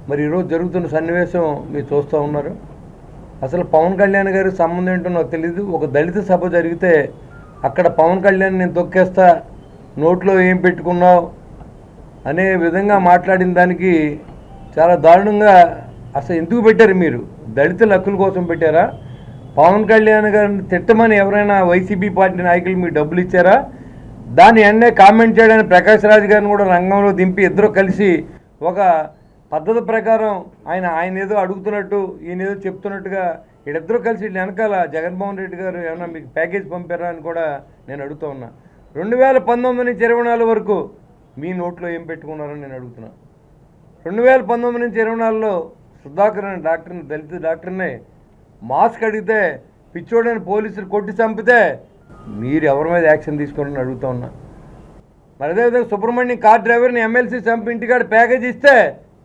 మరి ఈరోజు జరుగుతున్న సన్నివేశం మీరు చూస్తూ ఉన్నారు. అసలు పవన్ కళ్యాణ్ గారి సంబంధం ఏంటో నాకు తెలీదు. ఒక దళిత సభ జరిగితే అక్కడ పవన్ కళ్యాణ్ నేను తొక్కేస్తా, నోట్లో ఏం పెట్టుకున్నావు అనే విధంగా మాట్లాడిన దానికి చాలా దారుణంగా అసలు ఎందుకు పెట్టారు? మీరు దళితుల హక్కుల కోసం పెట్టారా? పవన్ కళ్యాణ్ గారిని తిట్టమని ఎవరైనా వైసీపీ పార్టీ నాయకులు మీకు డబ్బులు ఇచ్చారా? దాన్ని ఎన్నే కామెంట్ చేయడానికి ప్రకాష్ రాజ్ గారిని కూడా రంగంలో దింపి ఇద్దరు కలిసి ఒక పద్ధతి ప్రకారం ఆయన ఏదో అడుగుతున్నట్టు ఈయన ఏదో చెప్తున్నట్టుగా వీళ్ళిద్దరూ కలిసి వెనకాల జగన్మోహన్ రెడ్డి గారు ఏమన్నా మీకు ప్యాకేజ్ పంపారా అని కూడా నేను అడుగుతూ ఉన్నా. 2019 నుంచి 24 వరకు మీ నోట్లో ఏం పెట్టుకున్నారని నేను అడుగుతున్నా. 2019 నుంచి 24లో సుధాకర్ అనే డాక్టర్ని, దళిత డాక్టర్ని మాస్క్ అడిగితే పిచ్చోడని పోలీసులు కొట్టి చంపితే మీరు ఎవరి మీద యాక్షన్ తీసుకోవాలని అడుగుతూ ఉన్నా. మరి అదేవిధంగా సుబ్రహ్మణ్యం కార్ డ్రైవర్ని ఎమ్మెల్సీ చంపి ఇంటికాడ ప్యాకేజ్ ఇస్తే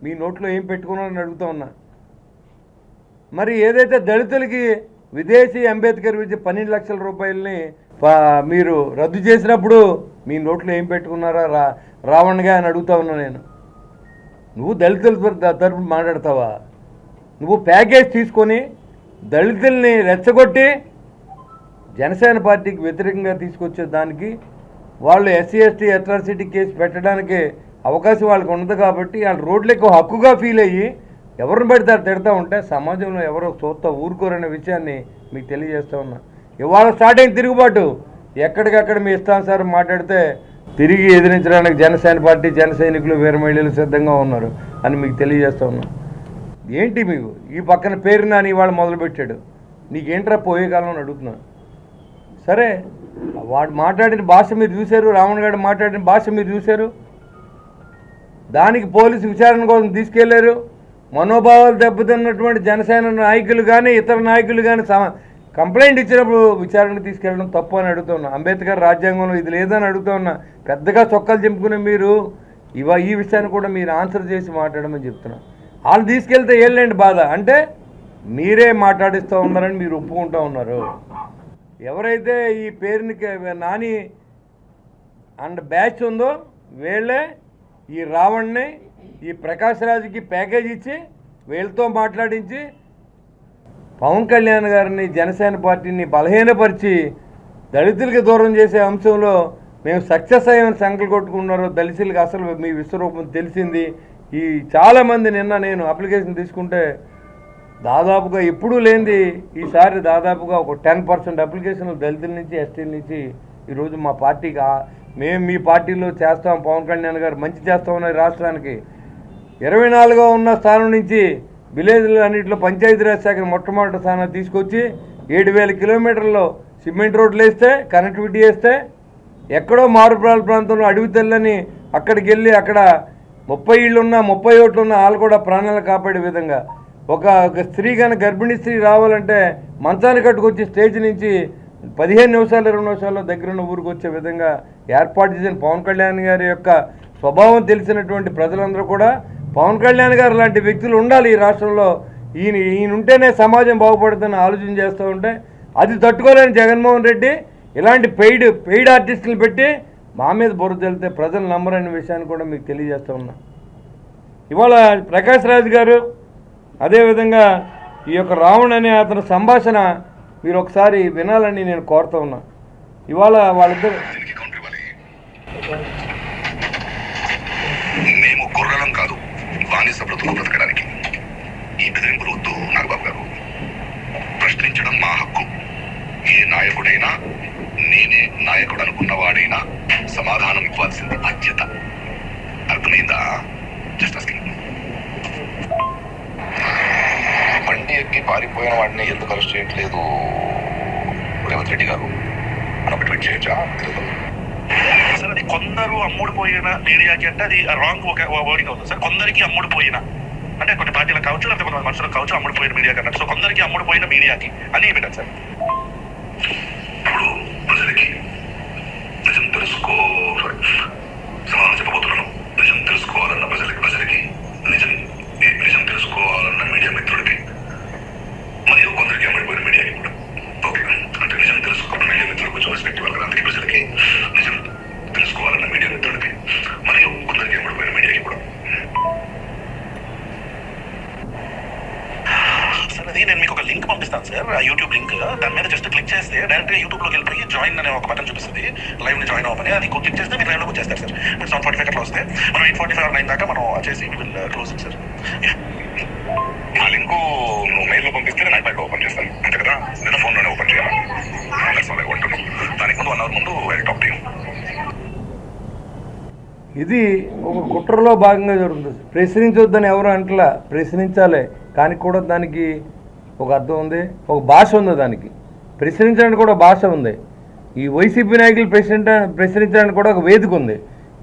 మీ నోట్లో ఏం పెట్టుకున్నారని అడుగుతూ ఉన్నా. మరి ఏదైతే దళితులకి విదేశీ అంబేద్కర్ విద్య 12 లక్షల రూపాయలని మీరు రద్దు చేసినప్పుడు మీ నోట్లో ఏం పెట్టుకున్నారా రావణ్గా అని అడుగుతా ఉన్నా నేను. నువ్వు దళితుల తరపున మాట్లాడతావా? నువ్వు ప్యాకేజ్ తీసుకొని దళితుల్ని రెచ్చగొట్టి జనసేన పార్టీకి వ్యతిరేకంగా తీసుకొచ్చే దానికి వాళ్ళు ఎస్సీ ఎస్టీ అట్రాసిటీ కేసు పెట్టడానికి అవకాశం వాళ్ళకి ఉండదు కాబట్టి వాళ్ళు రోడ్లకు హక్కుగా ఫీల్ అయ్యి ఎవరిని పెడతారు తిడతా ఉంటే సమాజంలో ఎవరో చూస్తా ఊరుకోరనే విషయాన్ని మీకు తెలియజేస్తూ ఉన్నా. ఇవాళ స్టార్ట్ అయిన తిరుగుబాటు ఎక్కడికక్కడ మీ ఇష్టానుసారం మాట్లాడితే తిరిగి ఎదిరించడానికి జనసేన పార్టీ జన సైనికులు వీర మహిళలు సిద్ధంగా ఉన్నారు అని మీకు తెలియజేస్తూ ఉన్నా. ఏంటి మీకు ఈ పక్కన పేరు నాని ఇవాళ మొదలుపెట్టాడు, నీకేంట్రా పోయే కాలంలో అడుగుతున్నాను. సరే వాడు మాట్లాడిన భాష మీరు చూశారు, రావణ్ గారు మాట్లాడిన భాష మీరు చూశారు, దానికి పోలీసు విచారణ కోసం తీసుకెళ్లారు. మనోభావాలు దెబ్బతిన్నటువంటి జనసేన నాయకులు కానీ ఇతర నాయకులు కానీ కంప్లైంట్ ఇచ్చినప్పుడు విచారణకు తీసుకెళ్ళడం తప్పు అని అడుగుతున్నా. అంబేద్కర్ రాజ్యాంగంలో ఇది లేదని అడుగుతూ ఉన్నా. పెద్దగా చొక్కాలు చింపుకునే మీరు ఈ విషయాన్ని కూడా మీరు ఆన్సర్ చేసి మాట్లాడమని చెప్తున్నా. వాళ్ళు తీసుకెళ్తే ఏళ్ళండి బాధ అంటే మీరే మాట్లాడిస్తూ ఉన్నారని మీరు ఒప్పుకుంటూ ఉన్నారు. ఎవరైతే ఈ పేరుని నాని అండ్ బ్యాచ్ ఉందో వీళ్ళే ఈ రావణ్ని ఈ ప్రకాష్ రాజ్కి ప్యాకేజ్ ఇచ్చి వీళ్ళతో మాట్లాడించి పవన్ కళ్యాణ్ గారిని జనసేన పార్టీని బలహీనపరిచి దళితులకి దూరం చేసే అంశంలో మేము సక్సెస్ అయ్యామని సంకలు కొట్టుకున్నారు. దళితులకి అసలు మీ విశ్వరూపం తెలిసింది. ఈ చాలామంది నిన్న నేను అప్లికేషన్ తీసుకుంటే దాదాపుగా ఎప్పుడూ లేనిది ఈసారి దాదాపుగా ఒక 10% అప్లికేషన్లు దళితుల నుంచి ఎస్టీల నుంచి ఈరోజు మా పార్టీకి మేము మీ పార్టీలో చేస్తాం, పవన్ కళ్యాణ్ గారు మంచి చేస్తామన్న రాష్ట్రానికి 24గా ఉన్న స్థానం నుంచి విలేజ్లు అన్నింటిలో పంచాయతీరాజ్ శాఖ మొట్టమొదటి స్థానం తీసుకొచ్చి 7000 కిలోమీటర్లో సిమెంట్ రోడ్లు వేస్తే కనెక్టివిటీ వేస్తే ఎక్కడో మారుప్రాల ప్రాంతంలో అడవి తెల్లని అక్కడికి వెళ్ళి అక్కడ 30 ఇళ్ళున్నా 30 ఓట్లున్నా వాళ్ళు కూడా ప్రాణాలు కాపాడే విధంగా ఒక స్త్రీ కానీ గర్భిణీ స్త్రీ రావాలంటే మంచాన్ని కట్టుకొచ్చి స్టేజ్ నుంచి 15 నిమిషాలు 20 నిమిషాల్లో దగ్గరున్న ఊరికి వచ్చే విధంగా ఏర్పాటు చేసిన పవన్ కళ్యాణ్ గారి యొక్క స్వభావం తెలిసినటువంటి ప్రజలందరూ కూడా పవన్ కళ్యాణ్ గారు లాంటి వ్యక్తులు ఉండాలి ఈ రాష్ట్రంలో. ఈయన ఉంటేనే సమాజం బాగుపడుతుందని ఆలోచన చేస్తూ ఉంటే అది తట్టుకోలేని జగన్మోహన్ రెడ్డి ఇలాంటి పెయిడ్ ఆర్టిస్టులు పెట్టి మా మీద బురద వెళ్తే ప్రజలు నమ్మరనే విషయాన్ని కూడా మీకు తెలియజేస్తూ ఉన్నా. ఇవాళ ప్రకాష్ రాజ్ గారు అదేవిధంగా ఈ యొక్క రావణ్ అనే అతని సంభాషణ మీరు ఒకసారి వినాలని నేను కోరుతూ ఉన్నా. ఇవాళ వాళ్ళిద్దరు మేము కుర్రలం కాదు బానిస బ్రతుకు బ్రతకడానికి. ఈ బెదిరింపులు వద్దు నాగబాబు గారు. ప్రశ్నించడం మా హక్కు. ఏ నాయకుడైనా నేనే నాయకుడు అనుకున్నవాడైనా సమాధానం ఇవ్వాల్సింది బాధ్యత. అర్థమైందా? Just asking. బండి ఎక్కి పారిపోయిన వాడిని ఎందుకు అరెస్ట్ చేయట్లేదు రేవంత్ రెడ్డి గారు అని ఒకటి ట్వీట్ చేయొచ్చా? సార్ అది కొందరు అమ్ముడుపోయిన మీడియాకి అంటే అది రాంగ్ వర్డింగ్ అవుతుంది సార్. కొందరికి అమ్ముడుపోయిన అంటే కొన్ని పార్టీలకు కావచ్చు లేకపోతే కొంత మనుషులకు కావచ్చు అమ్ముడుపోయిన మీడియాకి అన్నట్టు. సో కొందరికి అమ్ముడుపోయిన మీడియాకి అని పెట్టారు సార్. ఇప్పుడు ప్రజలకి నిజం సమాధానం చెప్పబోతున్నాను. నిజం తెలుసుకోవాలన్న ప్రజలకి నిజం తెలుసుకోవాలన్న మీడియా మిత్రులకి మరియు కొందరికి అమ్ముడిపోయిన మీడియాకి కూడా ఓకే అంటే నిజం తెలుసుకోవాలన్న మీడియా మిత్రులకు కొంచెం రెస్పెక్ట్ ఇవ్వాలి కదా. అందుకే ప్రజలకి నిజం తెలుసుకోవాలన్న మీడియా మిత్రులకి మరియు కొందరికి అమ్ముడిపోయిన మీడియాకి కూడా అది నేను మీకు ఒక లింక్ పంపిస్తాను సార్, యూట్యూబ్ లింక్. దాని మీద జస్ట్ క్లిక్ చేస్తే డైరెక్ట్ గా యూట్యూబ్ లోకి వెళ్ళిపోయి జాయిన్ అనే ఒక బటన్ చూపిస్తుంది, లైవ్ ని జాయిన్ అవ్వమని. అది క్లిక్ చేస్తే మీరు లైవ్ లోకి వచ్చేస్తారు సార్. 7:45 అట్లా వస్తే మనం 8:45 9 దాకా మనం చేసి విల్ క్లోజ్ సార్. ఆ లింక్ నువ్వు మెయిల్ లో పంపిస్తే నేను ఐప్యాడ్ లో ఓపెన్ చేస్తాను అంతే కదా, లేదా ఫోన్ లోనే ఓపెన్ చేయాలి. దానికి ముందు 1 hour ముందు ఐ టాక్ టు యు. ఇది ఒక కుట్రలో భాగంగా జరుగుతుంది. ప్రశ్నించొద్దని ఎవరు అంటలా, ప్రశ్నించాలి, కానీ కూడా దానికి ఒక అర్థం ఉంది, ఒక భాష ఉంది. దానికి ప్రశ్నించడానికి కూడా భాష ఉంది. ఈ వైసీపీ నాయకులు ప్రశ్నించడానికి కూడా ఒక వేదిక ఉంది.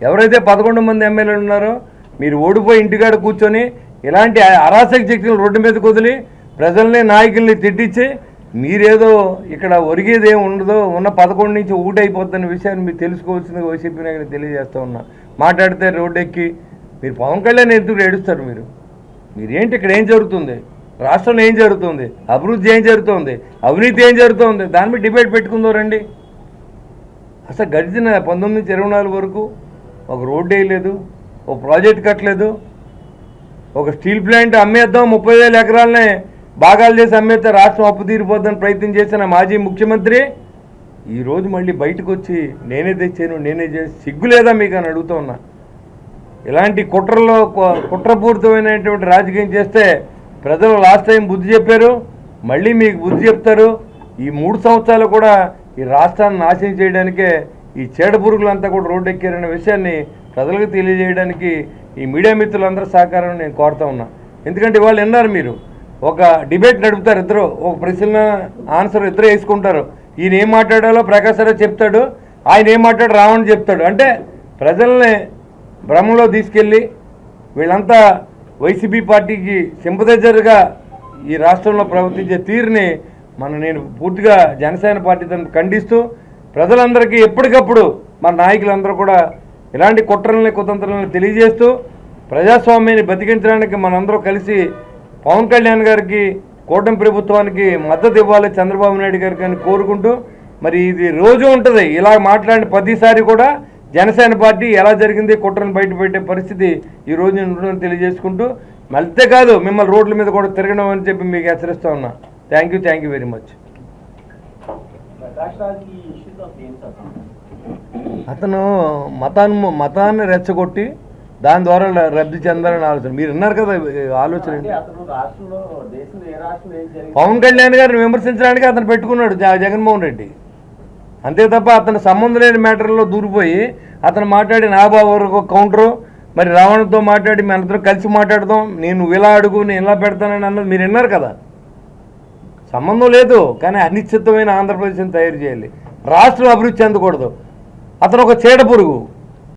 ఎవరైతే 11 మంది ఎమ్మెల్యేలు ఉన్నారో మీరు ఓడిపోయి ఇంటికాడ కూర్చొని ఇలాంటి అరాచక శక్తులు రోడ్డు మీదకి వదిలి ప్రజల్ని నాయకుల్ని తిట్టించి మీరేదో ఇక్కడ ఒరిగేది ఏమి ఉండదో, ఉన్న 11 నుంచి 1 అయిపోతున్న విషయాన్ని మీరు తెలుసుకోవాల్సిందిగా వైసీపీ నాయకులు తెలియజేస్తూ ఉన్నా. మాట్లాడితే రోడ్డు ఎక్కి మీరు పవన్ కళ్యాణ్ ఎందుకు ఏడుస్తారు? మీరేంటి, ఇక్కడ ఏం జరుగుతుంది, రాష్ట్రంలో ఏం జరుగుతుంది, అభివృద్ధి ఏం జరుగుతుంది, అవినీతి ఏం జరుగుతుంది, దాని మీద డిబేట్ పెట్టుకుందో రండి. అసలు గడిచిన 19 నుంచి 24 వరకు ఒక రోడ్డు వేయలేదు, ఒక ప్రాజెక్ట్ కట్టలేదు, ఒక స్టీల్ ప్లాంట్ అమ్మేద్దాం 30,000 ఎకరాలనే భాగాలు చేసి అమ్మేస్తే రాష్ట్రం అప్పు తీరిపోద్దని ప్రయత్నం చేసిన మాజీ ముఖ్యమంత్రి ఈరోజు మళ్ళీ బయటకు వచ్చి నేనే తెచ్చాను, నేనే చేసి సిగ్గు లేదా మీకు అని అడుగుతూ ఉన్నా. ఇలాంటి కుట్రపూరితమైనటువంటి రాజకీయం చేస్తే ప్రజలు లాస్ట్ టైం బుద్ధి చెప్పారు, మళ్ళీ మీకు బుద్ధి చెప్తారు. ఈ 3 సంవత్సరాలు కూడా ఈ రాష్ట్రాన్ని నాశనం చేయడానికే ఈ చీడ పురుగులంతా కూడా రోడ్డు ఎక్కారనే విషయాన్ని ప్రజలకు తెలియజేయడానికి ఈ మీడియా మిత్రులందరూ సహకారం నేను కోరుతా ఉన్నా. ఎందుకంటే వాళ్ళు విన్నారు, మీరు ఒక డిబేట్ నడుపుతారు, ఇద్దరు ఒక ప్రశ్న ఆన్సర్ ఇద్దరు వేసుకుంటారు. ఈయన ఏం మాట్లాడాలో ప్రకాశ్ రావు చెప్తాడు, ఆయన ఏం మాట్లాడు రావణ్ చెప్తాడు. అంటే ప్రజల్ని భ్రమంలో తీసుకెళ్ళి వీళ్ళంతా వైసీపీ పార్టీకి సింపథైజర్గా ఈ రాష్ట్రంలో ప్రవర్తించే తీరుని నేను పూర్తిగా జనసేన పార్టీ తరఫున ఖండిస్తూ ప్రజలందరికీ ఎప్పటికప్పుడు మన నాయకులందరూ కూడా ఇలాంటి కుట్రల్ని కుతంత్రాలను తెలియజేస్తూ ప్రజాస్వామ్యాన్ని బతికించడానికి మనందరూ కలిసి పవన్ కళ్యాణ్ గారికి, కూటమి ప్రభుత్వానికి మద్దతు ఇవ్వాలి చంద్రబాబు నాయుడు గారికి అని కోరుకుంటూ, మరి ఇది రోజు ఉంటుంది ఇలా మాట్లాడిన ప్రతిసారి కూడా జనసేన పార్టీ ఎలా జరిగింది కుట్రను బయటపెట్టే పరిస్థితి ఈ రోజు ఉండడం తెలియజేసుకుంటూ, అంతేకాదు మిమ్మల్ని రోడ్ల మీద కూడా తిరగడం అని చెప్పి మీకు హెచ్చరిస్తూ ఉన్నా. Thank you very much. అతను మతాన్ని రెచ్చగొట్టి దాని ద్వారా లబ్ధి చెందాలని ఆలోచన. మీరు విన్నారు కదా ఆలోచన. పవన్ కళ్యాణ్ గారిని విమర్శించడానికి అతను పెట్టుకున్నాడు జగన్మోహన్ రెడ్డి, అంతే తప్ప అతను సంబంధం లేని మ్యాటర్లో దూరిపోయి అతను మాట్లాడి నా బాబు కౌంటరు, మరి రావణ్తో మాట్లాడి మన అందరం కలిసి మాట్లాడదాం, నేను ఇలా అడుగు నేను ఇలా పెడతానని అన్నది మీరు విన్నారు కదా. సంబంధం లేదు, కానీ అనిశ్చితమైన ఆంధ్రప్రదేశ్ని తయారు చేయాలి, రాష్ట్రం అభివృద్ధి చెందకూడదు. అతను ఒక చీడ పురుగు.